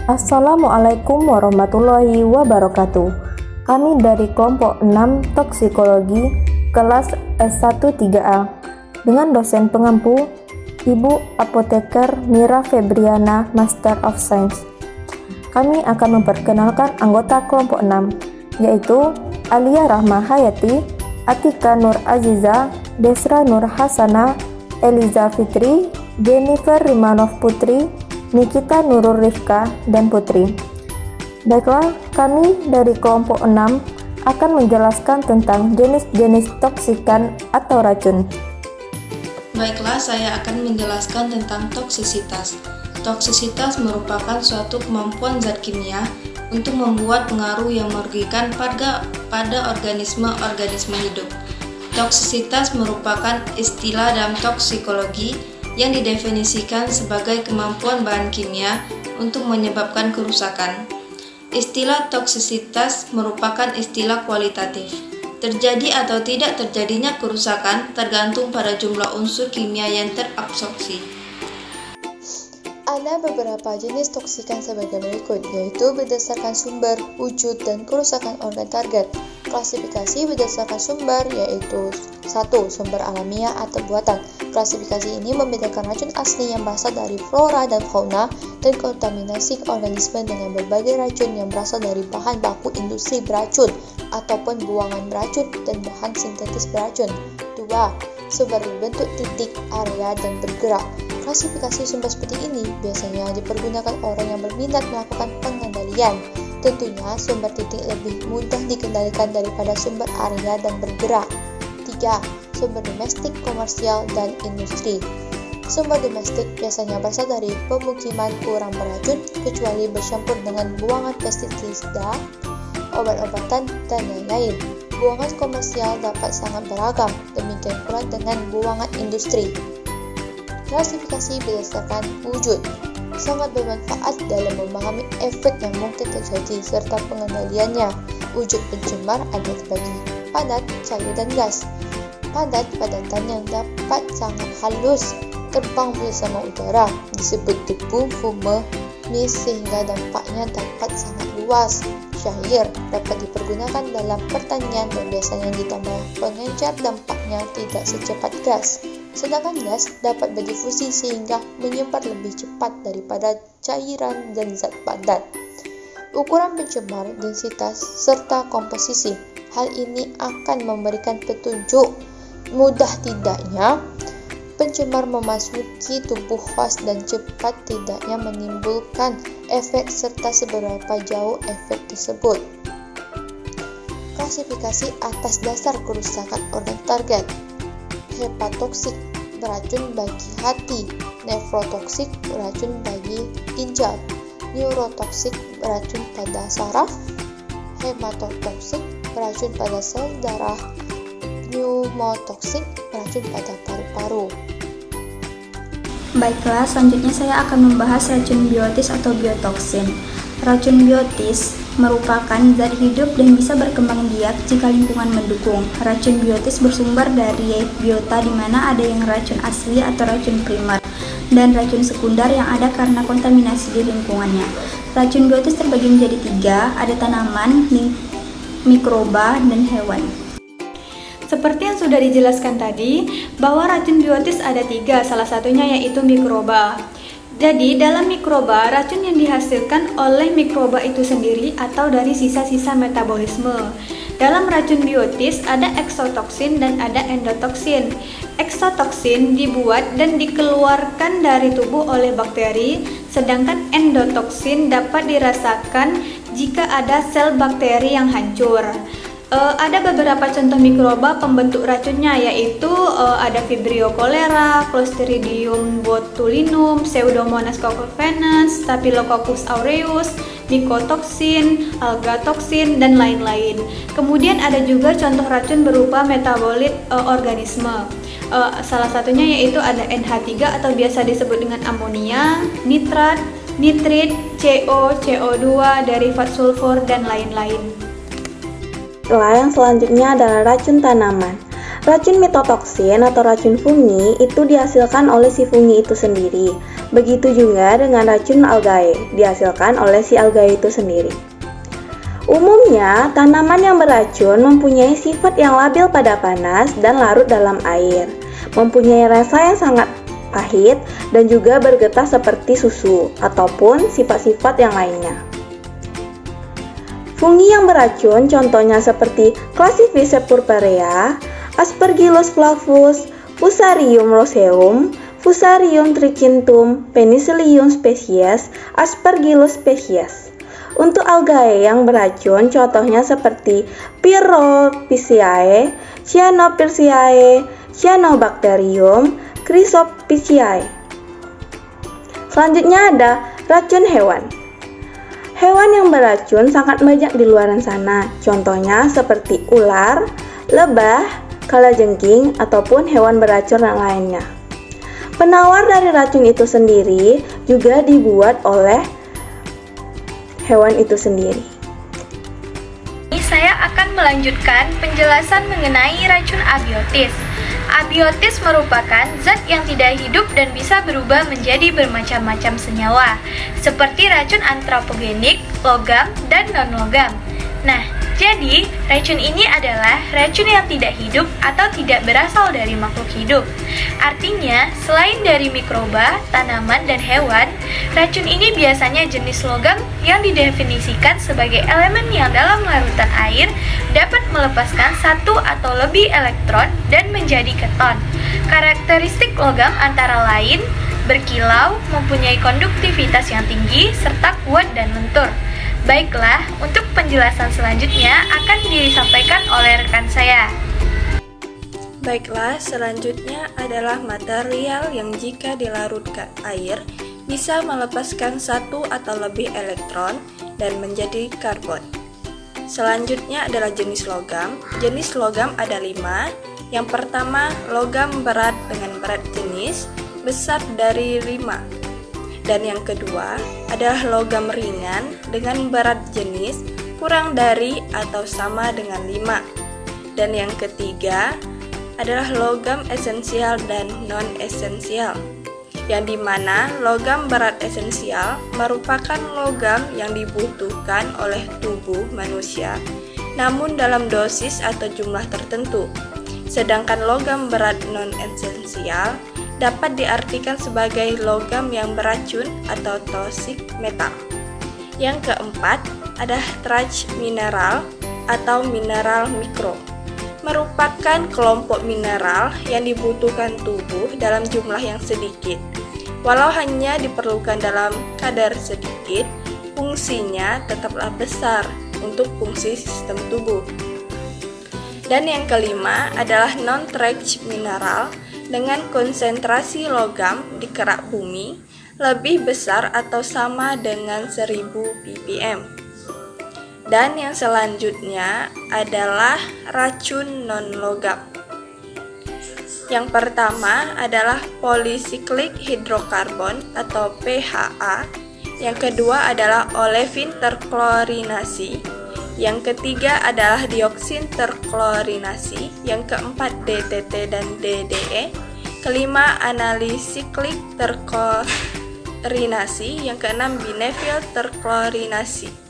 Assalamualaikum warahmatullahi wabarakatuh. Kami dari kelompok 6 Toksikologi kelas S1 3A dengan dosen pengampu Ibu Apoteker Mira Febriana, Master of Science. Kami akan memperkenalkan anggota kelompok 6, yaitu Alia Rahma Hayati, Atika Nur Aziza, Desra Nur Hasana, Eliza Fitri, Jennifer Rimanov Putri, Nikita Nurul Rifka, dan Putri. Baiklah, kami dari kelompok 6 akan menjelaskan tentang jenis-jenis toksikan atau racun. Baiklah, saya akan menjelaskan tentang toksisitas. Toksisitas merupakan suatu kemampuan zat kimia untuk membuat pengaruh yang merugikan pada organisme hidup. Toksisitas merupakan istilah dalam toksikologi yang didefinisikan sebagai kemampuan bahan kimia untuk menyebabkan kerusakan. Istilah toksisitas merupakan istilah kualitatif. Terjadi atau tidak terjadinya kerusakan tergantung pada jumlah unsur kimia yang terabsorpsi. Ada beberapa jenis toksikan sebagai berikut, yaitu berdasarkan sumber, wujud, dan kerusakan organ target. Klasifikasi berdasarkan sumber yaitu 1. Sumber alamiah atau buatan. Klasifikasi ini membedakan racun asli yang berasal dari flora dan fauna dan kontaminasi organisme dengan berbagai racun yang berasal dari bahan baku industri beracun ataupun buangan beracun dan bahan sintetis beracun. 2. Sumber berbentuk titik, area, dan bergerak. Klasifikasi sumber seperti ini biasanya dipergunakan orang yang berminat melakukan pengendalian. Tentunya sumber titik lebih mudah dikendalikan daripada sumber area dan bergerak. 3. Sumber domestik, komersial, dan industri. Sumber domestik biasanya berasal dari pemukiman kurang beracun kecuali bercampur dengan buangan pestisida, obat-obatan, dan lain-lain. Buangan komersial dapat sangat beragam, demikian pula dengan buangan industri. Klasifikasi berdasarkan wujud sangat bermanfaat dalam memahami efek yang mungkin terjadi serta pengendaliannya. Wujud pencemar ada terbagi padat, cair, dan gas. Padat, padatan yang dapat sangat halus terbang bersama udara disebut debu, fume, mist sehingga dampaknya dapat sangat luas. Cair dapat dipergunakan dalam pertanian dan biasanya ditambah pengencer dampaknya tidak secepat gas. Sedangkan gas dapat berdifusi sehingga menyebar lebih cepat daripada cairan dan zat padat. Ukuran pencemar, densitas, serta komposisi. Hal ini akan memberikan petunjuk mudah tidaknya pencemar memasuki tubuh host dan cepat tidaknya menimbulkan efek serta seberapa jauh efek tersebut. Klasifikasi atas dasar kerusakan organ target. Hepatotoksik beracun bagi hati, nefrotoksik beracun bagi ginjal, neurotoksik beracun pada saraf, hematotoksik beracun pada sel darah, pneumotoksik beracun pada paru-paru. Baiklah, selanjutnya saya akan membahas racun biotis atau biotoksin. Racun biotis merupakan zat hidup dan bisa berkembang biak jika lingkungan mendukung. Racun biotis bersumber dari biota di mana ada yang racun asli atau racun primer dan racun sekunder yang ada karena kontaminasi di lingkungannya. Racun biotis terbagi menjadi 3, ada tanaman, mikroba, dan hewan. Seperti yang sudah dijelaskan tadi, bahwa racun biotis ada 3, salah satunya yaitu mikroba. Jadi, dalam mikroba, racun yang dihasilkan oleh mikroba itu sendiri atau dari sisa-sisa metabolisme. Dalam racun biotis ada eksotoksin dan ada endotoksin. Eksotoksin dibuat dan dikeluarkan dari tubuh oleh bakteri, sedangkan endotoksin dapat dirasakan jika ada sel bakteri yang hancur. Ada beberapa contoh mikroba pembentuk racunnya yaitu ada Vibrio cholera, Clostridium botulinum, Pseudomonas cacovenus, Staphylococcus aureus, mycotoxin, algatoxin, dan lain-lain. Kemudian ada juga contoh racun berupa metabolit organisme. Salah satunya yaitu ada NH3 atau biasa disebut dengan amonia, nitrat, nitrit, CO, CO2, derivat sulfur, dan lain-lain. Yang selanjutnya adalah racun tanaman. Racun mitotoksin atau racun fungi itu dihasilkan oleh si fungi itu sendiri. Begitu juga dengan racun algae, dihasilkan oleh si algae itu sendiri. Umumnya, tanaman yang beracun mempunyai sifat yang labil pada panas dan larut dalam air, mempunyai rasa yang sangat pahit dan juga bergetah seperti susu ataupun sifat-sifat yang lainnya. Fungi yang beracun contohnya seperti Classifice purpurea, Aspergillus flavus, Fusarium roseum, Fusarium trichinctum, Penicillium species, Aspergillus species. Untuk algae yang beracun contohnya seperti Pyrophyceae, Cyanophyceae, Cyanobacterium, Chrysophyceae. Selanjutnya ada racun hewan. Hewan yang beracun sangat banyak di luar sana, contohnya seperti ular, lebah, kalajengking, ataupun hewan beracun yang lainnya. Penawar dari racun itu sendiri juga dibuat oleh hewan itu sendiri. Saya akan melanjutkan penjelasan mengenai racun abiotis. Abiotis merupakan zat yang tidak hidup dan bisa berubah menjadi bermacam-macam senyawa, seperti racun antropogenik, logam, dan non-logam. Nah, jadi racun ini adalah racun yang tidak hidup atau tidak berasal dari makhluk hidup. Artinya, selain dari mikroba, tanaman, dan hewan, racun ini biasanya jenis logam yang didefinisikan sebagai elemen yang dalam larutan air dapat melepaskan satu atau lebih elektron dan menjadi keton. Karakteristik logam antara lain berkilau, mempunyai konduktivitas yang tinggi, serta kuat dan lentur. Baiklah, untuk penjelasan selanjutnya akan disampaikan oleh rekan saya. Baiklah, selanjutnya adalah material yang jika dilarutkan air bisa melepaskan satu atau lebih elektron dan menjadi karbon. Selanjutnya adalah jenis logam. Jenis logam ada 5. Yang pertama, logam berat dengan berat jenis besar dari 5. Dan yang kedua adalah logam ringan dengan berat jenis kurang dari atau sama dengan 5. Dan yang ketiga adalah logam esensial dan non-esensial, yang dimana logam berat esensial merupakan logam yang dibutuhkan oleh tubuh manusia, namun dalam dosis atau jumlah tertentu. Sedangkan logam berat non-esensial dapat diartikan sebagai logam yang beracun atau toxic metal. Yang keempat adalah trace mineral atau mineral mikro, merupakan kelompok mineral yang dibutuhkan tubuh dalam jumlah yang sedikit. Walau hanya diperlukan dalam kadar sedikit, fungsinya tetaplah besar untuk fungsi sistem tubuh. Dan yang kelima adalah non-trace mineral dengan konsentrasi logam di kerak bumi lebih besar atau sama dengan 1000 ppm. Dan yang selanjutnya adalah racun non-logam. Yang pertama adalah polycyclic hydrocarbon atau PHA. Yang kedua adalah olefin terklorinasi. Yang ketiga adalah dioksin terklorinasi. Yang keempat DTT dan DDE. Kelima analisiklik terklorinasi. Yang keenam binevyl terklorinasi.